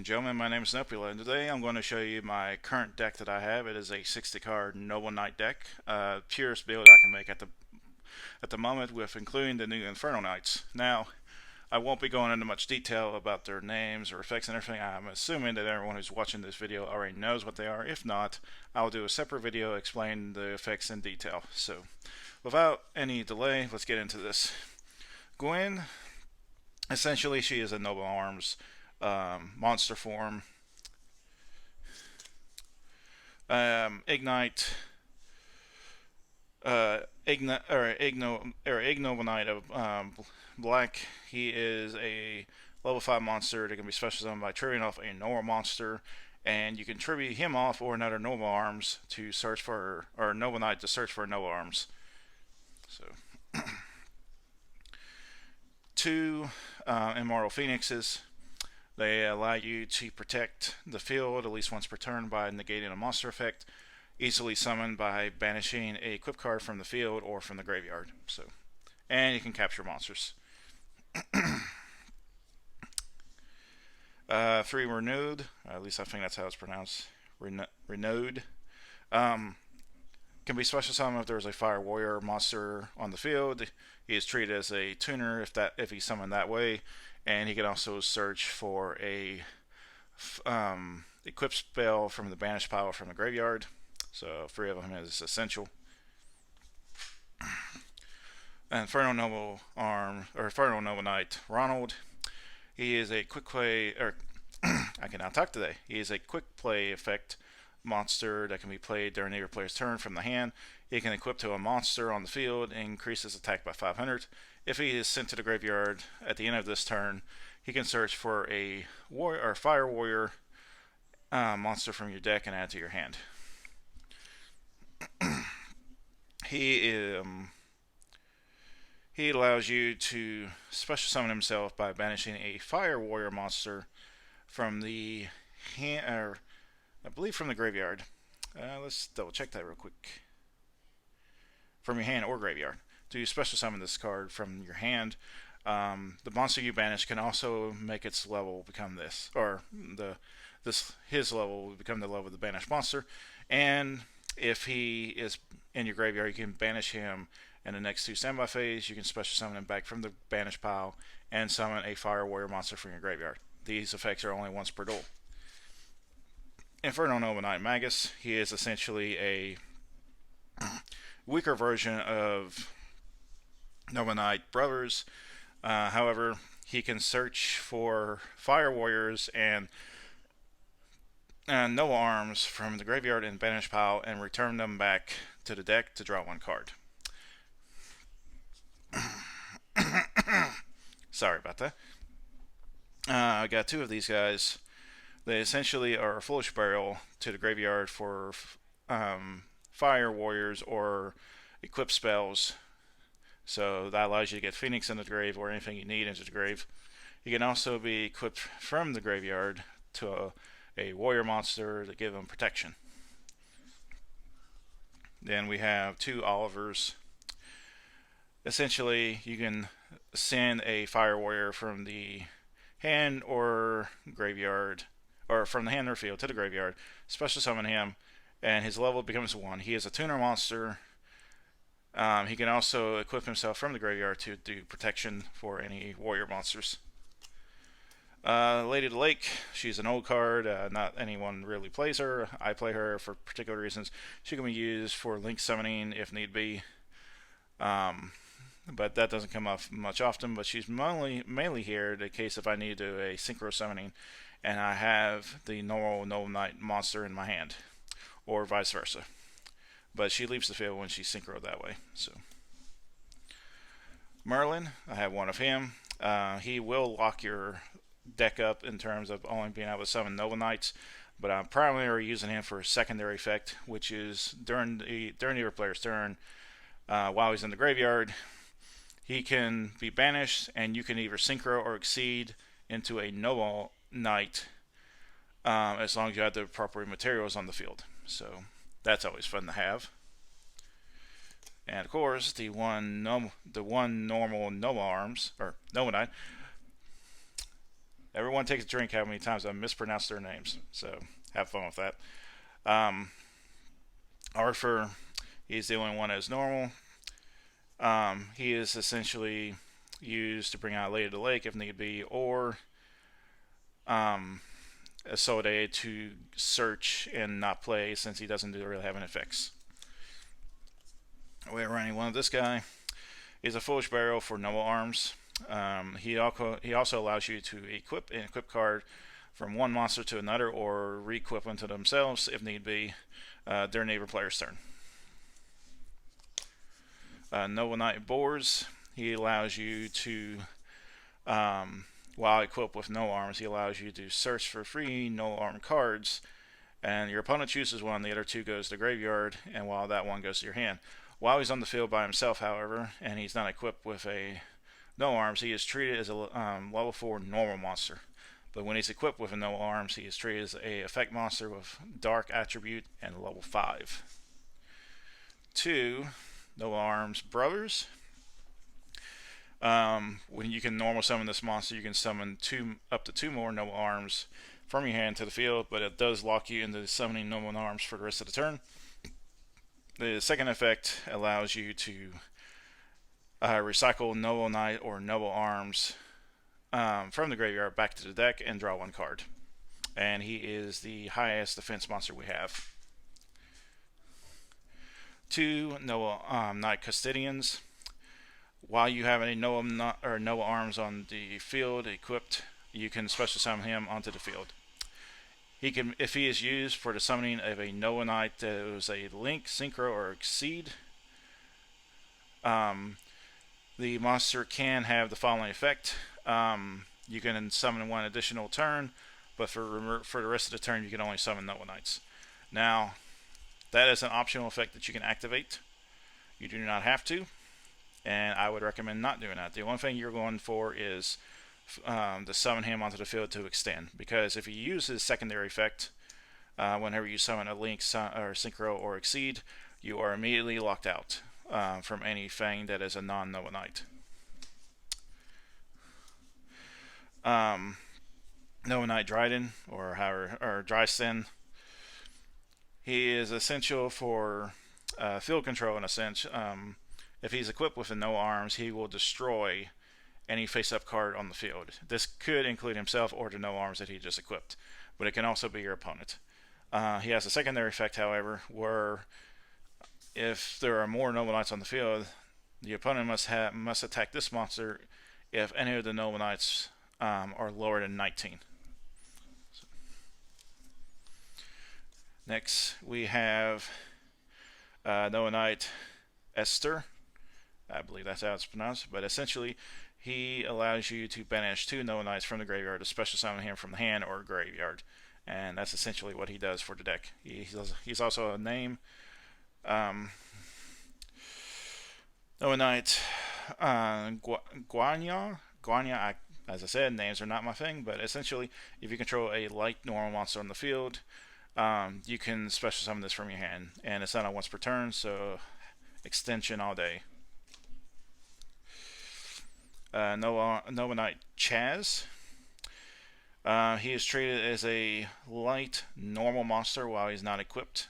and gentlemen, my name is Nebula, and today I'm going to show you my current deck that I have. It is a 60 card Noble Knight deck, purest build I can make at the moment, with including the new Inferno Knights. Now, I won't be going into much detail about their names or effects and everything. I'm assuming that everyone who's watching this video already knows what they are. If not, I'll do a separate video explaining the effects in detail. So, without any delay, let's get into this. Gwen, essentially, she is a Noble Arms monster form. Ignite, Ignoble Knight of Black. He is a level 5 monster that can be special summoned by tributing off a normal monster, and you can tribute him off or another Noble Arms to search for, or Noble Knight to search for Noble Arms. So, two Immortal Phoenixes. They allow you to protect the field at least once per turn by negating a monster effect, easily summoned by banishing a equip card from the field or from the graveyard. So, and you can capture monsters. 3 Renewed, at least I think that's how it's pronounced. Renewed. Can be special summoned if there's a Fire Warrior monster on the field. He is treated as a tuner if he's summoned that way, and he can also search for a equip spell from the banished pile from the graveyard. So 3 of them is essential. Infernoble Knight Ronald. He is a quick play, or I cannot talk today. He is a quick play effect monster that can be played during either player's turn from the hand. He can equip to a monster on the field and increase his attack by 500. If he is sent to the graveyard at the end of this turn, he can search for a Fire Warrior monster from your deck and add to your hand. He allows you to special summon himself by banishing a Fire Warrior monster from the hand, or I believe from the graveyard. Let's double check that real quick. From your hand or graveyard. To special summon this card from your hand, the monster you banish can also make its level become this, or his level will become the level of the banished monster. And if he is in your graveyard, you can banish him in the next 2 standby phase. You can special summon him back from the banished pile and summon a Fire Warrior monster from your graveyard. These effects are only once per duel. Infernoble Knight Magus. He is essentially a weaker version of Noble Knight Brothers. However, he can search for Fire Warriors and Noble Arms from the graveyard and banished pile and return them back to the deck to draw 1 card. Sorry about that. I got 2 of these guys. They essentially are a Foolish Burial to the graveyard for Fire Warriors or equip spells. So that allows you to get Phoenix into the grave or anything you need into the grave. You can also be equipped from the graveyard to a warrior monster to give them protection. Then we have 2 Olivers. Essentially, you can send a Fire Warrior from the hand or graveyard, or from the hand or field to the graveyard, special summon him, and his level becomes 1. He is a tuner monster. He can also equip himself from the graveyard to do protection for any warrior monsters. Lady of the Lake, she's an old card. Not anyone really plays her. I play her for particular reasons. She can be used for link summoning if need be. But that doesn't come up much often. But she's mainly here in case if I need to do a synchro summoning and I have the normal Noble Knight monster in my hand, or vice versa. But she leaves the field when she's synchro that way. So Merlin, I have 1 of him. He will lock your deck up in terms of only being able to summon Noble Knights, but I'm primarily using him for a secondary effect, which is during your player's turn, while he's in the graveyard, he can be banished, and you can either synchro or exceed into a Noble Knight, as long as you have the appropriate materials on the field. So that's always fun to have. And of course, the one normal Noble Arms, or Noble Knight, Everyone takes a drink how many times I mispronounce their names. So have fun with that. Um, Arthur, he's the only one that's normal. He is essentially used to bring out Lady of the Lake if need be, or um, a Solde to search and not play since he doesn't really have any effects. We're running one of this guy. He's a Foolish Barrel for Noble Arms. He also allows you to equip an equip card from one monster to another, or re-equip them to themselves if need be during the player's turn. Noble Knight Boars. He allows you to, while equipped with no arms, he allows you to search for free no arm cards, and your opponent chooses one, the other two goes to the graveyard, and while that one goes to your hand. While he's on the field by himself, however, and he's not equipped with a no arms, he is treated as a level 4 normal monster. But when he's equipped with a no arms, he is treated as a effect monster with dark attribute and level 5. 2 no arms brothers. When you can normal summon this monster, you can summon up to two more noble arms from your hand to the field, but it does lock you into summoning noble arms for the rest of the turn. The second effect allows you to recycle Noble Knight or Noble Arms from the graveyard back to the deck and draw one card. And he is the highest defense monster we have. 2 Noble Knight Custodians. While you have any Noble Arms on the field equipped, you can special summon him onto the field. He can, if he is used for the summoning of a Noble Knight that is a Link, Synchro, or Exceed, the monster can have the following effect. You can summon one additional turn, but for the rest of the turn, you can only summon Noble Knights. Now, that is an optional effect that you can activate. You do not have to, and I would recommend not doing that. The only thing you're going for is to summon him onto the field to extend, because if you use his secondary effect whenever you summon a Link, or Synchro, or Exceed, you are immediately locked out from anything that is a non-Noble Knight. Noble Knight Dryden, or Drysten. He is essential for field control in a sense. If he's equipped with no arms, he will destroy any face-up card on the field. This could include himself or the no arms that he just equipped, but it can also be your opponent. He has a secondary effect, however, where if there are more Noble Knights on the field, the opponent must attack this monster if any of the Noble Knights are lower than 19. Next, we have Noble Knight Esther. I believe that's how it's pronounced, but essentially, he allows you to banish 2 Noble Knights from the graveyard to special summon him from the hand or graveyard, and that's essentially what he does for the deck. He's also a name. Noble Knight Guanya. As I said, names are not my thing, but essentially, if you control a light normal monster on the field, you can special summon this from your hand, and it's not on once per turn, so extension all day. Noble Knight Chaz. He is treated as a light normal monster while he's not equipped,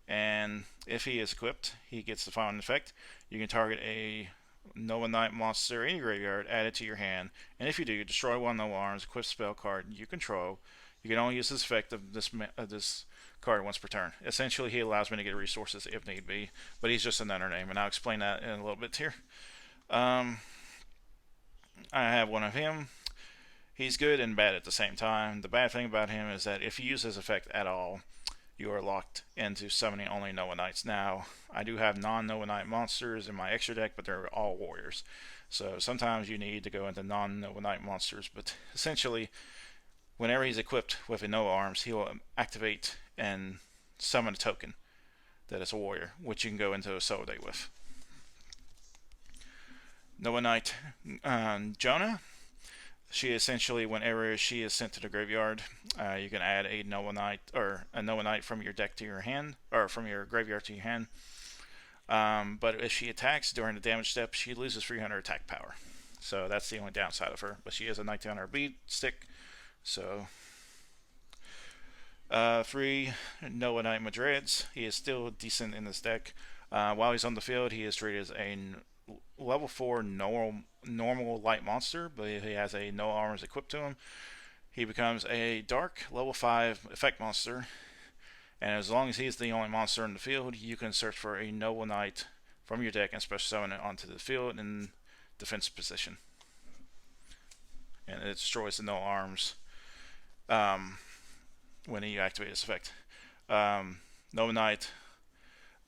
and if he is equipped, he gets the following effect. You can target a Noble Knight monster in your graveyard, add it to your hand, and if you do, destroy one Noble Arms, equip spell card you control. You can only use this effect of this card once per turn. Essentially, he allows me to get resources if need be, but he's just another name, and I'll explain that in a little bit here. I have one of him. He's good and bad at the same time. The bad thing about him is that if you use his effect at all, you are locked into summoning only Noble Knights. Now, I do have non-Noble Knight monsters in my extra deck, but they're all warriors. So sometimes you need to go into non-Noble Knight monsters, but essentially, whenever he's equipped with a Noble Arms, he will activate and summon a token that is a warrior, which you can go into a solo day with. Noble Knight Jonah. She essentially, whenever she is sent to the graveyard, you can add a Noble Knight or a Noble Knight from your deck to your hand, or from your graveyard to your hand. But if she attacks during the damage step, she loses 300 attack power. So that's the only downside of her. But she is a 1900 beat stick, So, 3 Noah Knight Madrids. He is still decent in this deck. While he's on the field, he is rated as a level 4 normal light monster, but he has a no armors equipped to him. He becomes a dark level 5 effect monster, and as long as he's the only monster in the field, you can search for a Noble Knight from your deck and special summon it onto the field in defensive position. And it destroys the no arms when you activate this effect. Noble Knight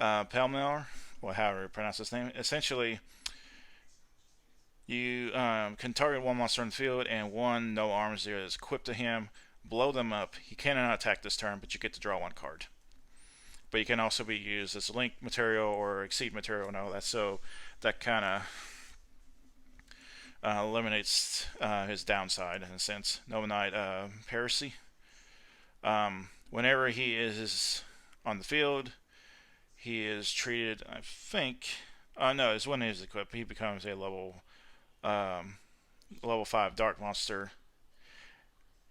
Pelmar, or however you pronounce his name, essentially you can target one monster in the field and one no arms there is equipped to him, blow them up. He cannot attack this turn, but you get to draw one card. But he can also be used as link material or exceed material and all that, so that kind of eliminates his downside in a sense. Noble Knight Heresy. Whenever he is on the field, he is treated, I think, no, it's when he is equipped, he becomes a level 5 dark monster.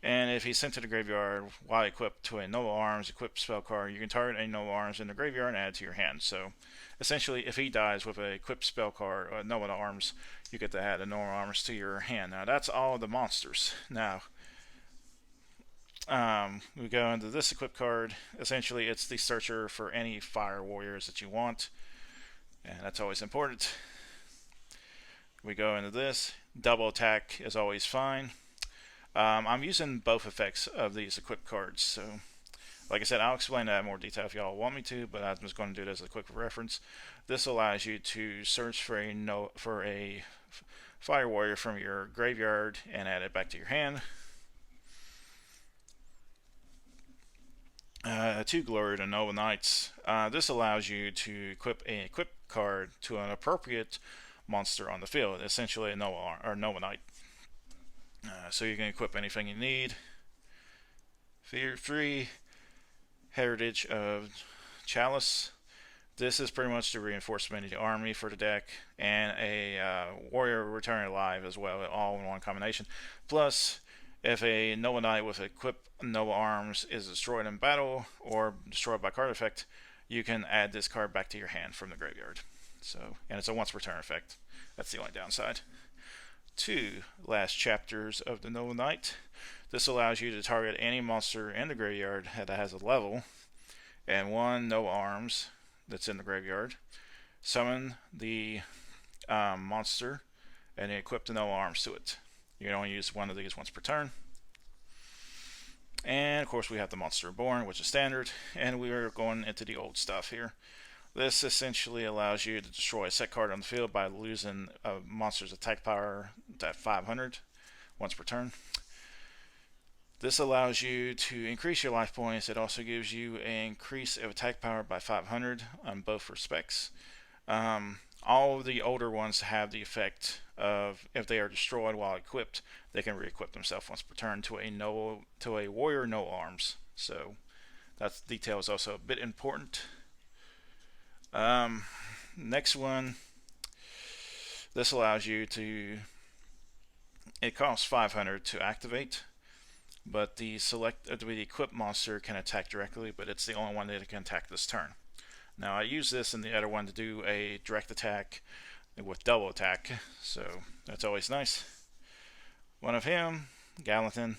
And if he's sent to the graveyard while equipped to a Noble Arms equipped spell card, you can target a Noble Arms in the graveyard and add it to your hand. So essentially, if he dies with a equipped spell card, Noble Arms, you get to add a Noble Arms to your hand. Now that's all the monsters. Now we go into this equipped card. Essentially, it's the searcher for any fire warriors that you want, and that's always important. We go into this. Double attack is always fine. I'm using both effects of these equipped cards, so like I said, I'll explain that in more detail if y'all want me to, but I'm just going to do it as a quick reference. This allows you to search for a fire warrior from your graveyard and add it back to your hand. 2 Glory to Noble Knights. This allows you to equip an equipped card to an appropriate monster on the field, essentially a Noble Knight. So you can equip anything you need. 3 Heritage of Chalice. This is pretty much the reinforcement of the army for the deck, and a warrior returning alive as well, all in one combination. Plus, if a Noble Knight with equipped Noble Arms is destroyed in battle or destroyed by card effect, you can add this card back to your hand from the graveyard. So, and it's a once per turn effect. That's the only downside. 2 Last Chapters of the Noble Knight. This allows you to target any monster in the graveyard that has a level and 1 Noble Arms that's in the graveyard. Summon the monster and equip the Noble Arms to it. You can only use one of these once per turn. And of course we have the Monster Reborn, which is standard, and we are going into the old stuff here. This essentially allows you to destroy a set card on the field by losing a monster's attack power at 500 once per turn. This allows you to increase your life points. It also gives you an increase of attack power by 500 on both respects. All of the older ones have the effect of, if they are destroyed while equipped, they can re-equip themselves once per turn to a warrior no arms. So that detail is also a bit important. Next one, this allows you to, it costs 500 to activate, but the equipped monster can attack directly, but it's the only one that can attack this turn. Now I use this and the other one to do a direct attack with double attack, so that's always nice. One of him, Gallatin,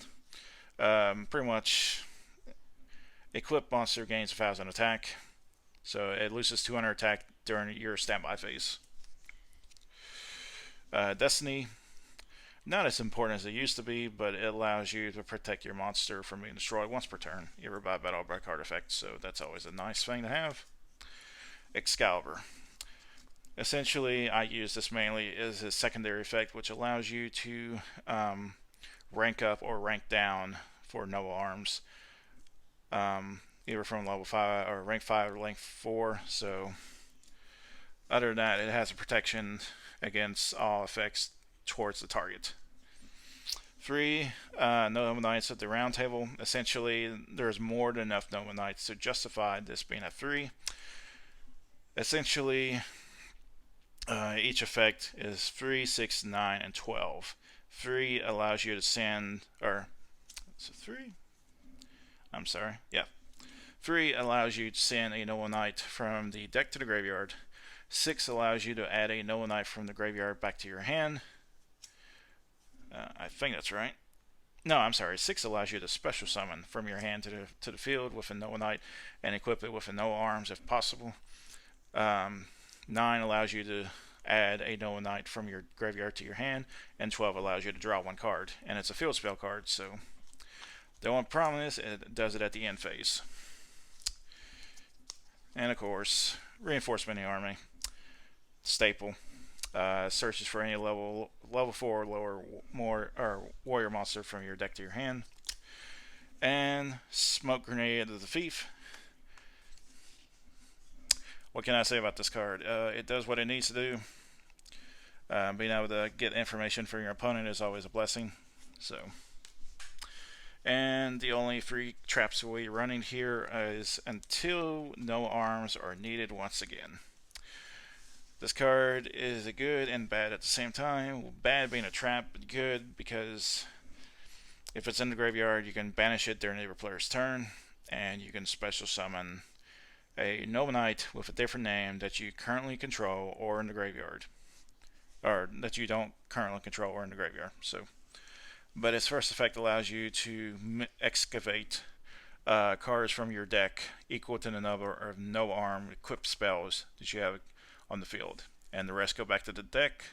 pretty much equipped monster gains 1,000 attack. So it loses 200 attack during your standby phase. Destiny, not as important as it used to be, but it allows you to protect your monster from being destroyed once per turn, either by battle or by card effect, so that's always a nice thing to have. Excalibur. Essentially, I use this mainly as a secondary effect, which allows you to rank up or rank down for Noble Arms. Either from level 5 or rank 5 or rank 4. So other than that, it has a protection against all effects towards the target. 3 Noble Knights at the Round Table. Essentially, there's more than enough Noble Knights to justify this being a 3. Essentially, each effect is 3, 6, 9, and 12. 3 allows you to send, or So 3. I'm sorry. Yeah. 3 allows you to send a Noble Knight from the deck to the graveyard. 6 allows you to add a Noble Knight from the graveyard back to your hand. I think that's right. No, I'm sorry. 6 allows you to special summon from your hand to the field with a Noble Knight and equip it with a no arms if possible. 9 allows you to add a Noble Knight from your graveyard to your hand, and 12 allows you to draw 1 card, and it's a field spell card. So the only problem is it does it at the end phase. And of course, reinforcement in the army, staple. Searches for any level 4 or lower warrior monster from your deck to your hand. And smoke grenade of the thief. What can I say about this card? It does what it needs to do. Being able to get information from your opponent is always a blessing. So, and the only 3 traps we're running here is until no arms are needed once again. This card is good and bad at the same time. Bad being a trap, but good because if it's in the graveyard, you can banish it during the player's turn, and you can special summon a Noble Knight with a different name that you currently control or in the graveyard, or that you don't currently control or in the graveyard. So, but its first effect allows you to excavate cards from your deck equal to the number of no arm equipped spells that you have on the field, and the rest go back to the deck,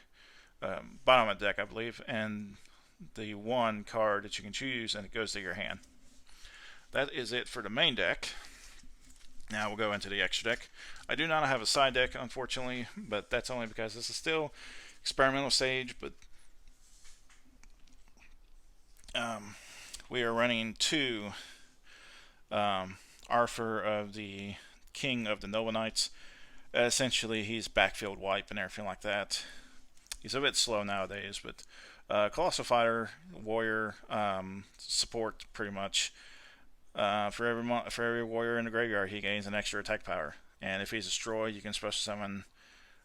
bottom of the deck I believe, and the 1 card that you can choose, and it goes to your hand. That is it for the main deck. Now we'll go into the extra deck. I do not have a side deck unfortunately, but that's only because this is still experimental stage, but we are running 2 Arthur of the King of the Noble Knights. Essentially, he's backfield wipe and everything like that. He's a bit slow nowadays, but Colossal Fighter, Warrior, support pretty much. For every warrior in the graveyard, he gains an extra attack power. And if he's destroyed, you can special summon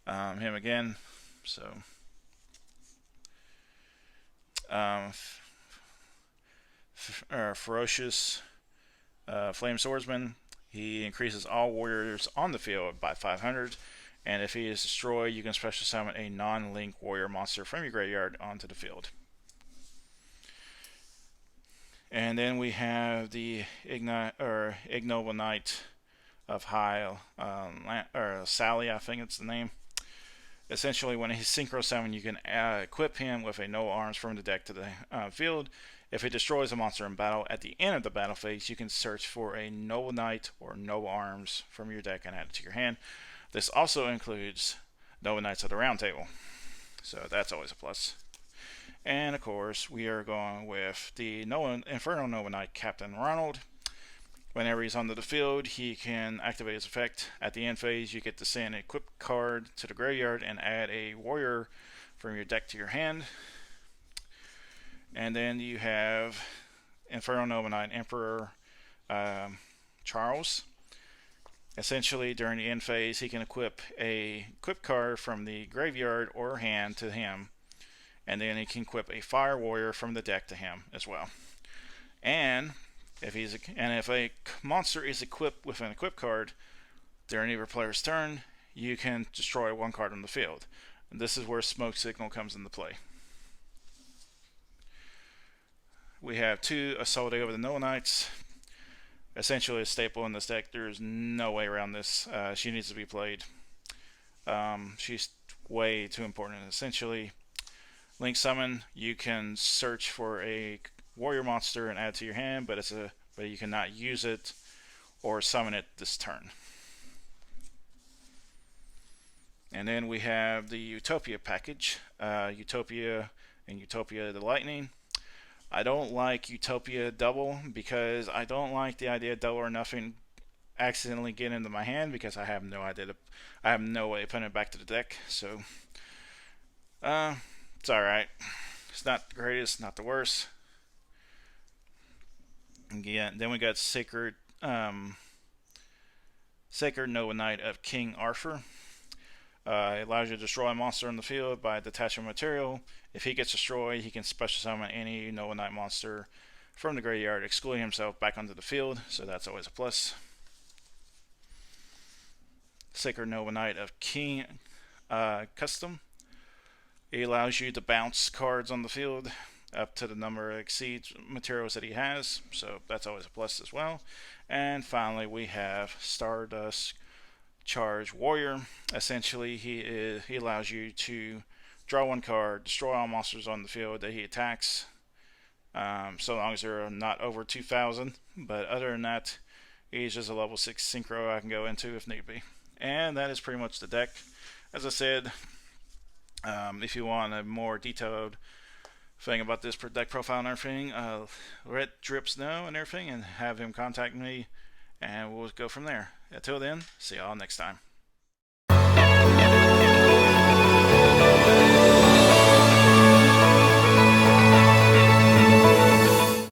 him again. So, Ferocious Flame Swordsman. He increases all warriors on the field by 500, and if he is destroyed, you can special summon a non-link warrior monster from your graveyard onto the field. And then we have the Ignoble Knight of High, Sally, I think it's the name. Essentially, when he's synchro summon, you can equip him with a no arms from the deck to the field. If it destroys a monster in battle, at the end of the battle phase, you can search for a Noble Knight or no arms from your deck and add it to your hand. This also includes Noble Knights of the Round Table, so that's always a plus. And of course, we are going with the Infernal Noble Knight, Captain Ronald. Whenever he's onto the field, he can activate his effect. At the end phase, you get to send an equipped card to the graveyard and add a warrior from your deck to your hand. And then you have Infernal Noble Knight Emperor Charles. Essentially, during the end phase, he can equip a card from the graveyard or hand to him, and then he can equip a Fire Warrior from the deck to him as well. And if a monster is equipped with an equipped card during your player's turn, you can destroy 1 card on the field. And this is where Smoke Signal comes into play. We have 2 Assault over the Noble Knights. Essentially a staple in this deck. There's no way around this. She needs to be played. She's way too important. Essentially, Link Summon, you can search for a warrior monster and add it to your hand, but you cannot use it or summon it this turn. And then we have the Utopia package, Utopia and Utopia the Lightning. I don't like Utopia double because I don't like the idea of double or nothing accidentally get into my hand because I have no way of putting it back to the deck. So it's alright. It's not the greatest, not the worst. Again, then we got Sacred Noble Knight of King Arthur. It allows you to destroy a monster on the field by detaching material. If he gets destroyed, he can special summon any Noble Knight monster from the graveyard, excluding himself back onto the field, so that's always a plus. Infernoble Knight of King Custom. He allows you to bounce cards on the field up to the number that exceeds materials that he has, so that's always a plus as well. And finally, we have Stardust Charge Warrior. Essentially, he allows you to draw one card, destroy all monsters on the field that he attacks, so long as they're not over 2,000. But other than that, he's just a level 6 synchro I can go into if need be. And that is pretty much the deck. As I said, if you want a more detailed thing about this deck profile and everything, let Drips know and everything, and have him contact me, and we'll go from there. Until then, see y'all next time.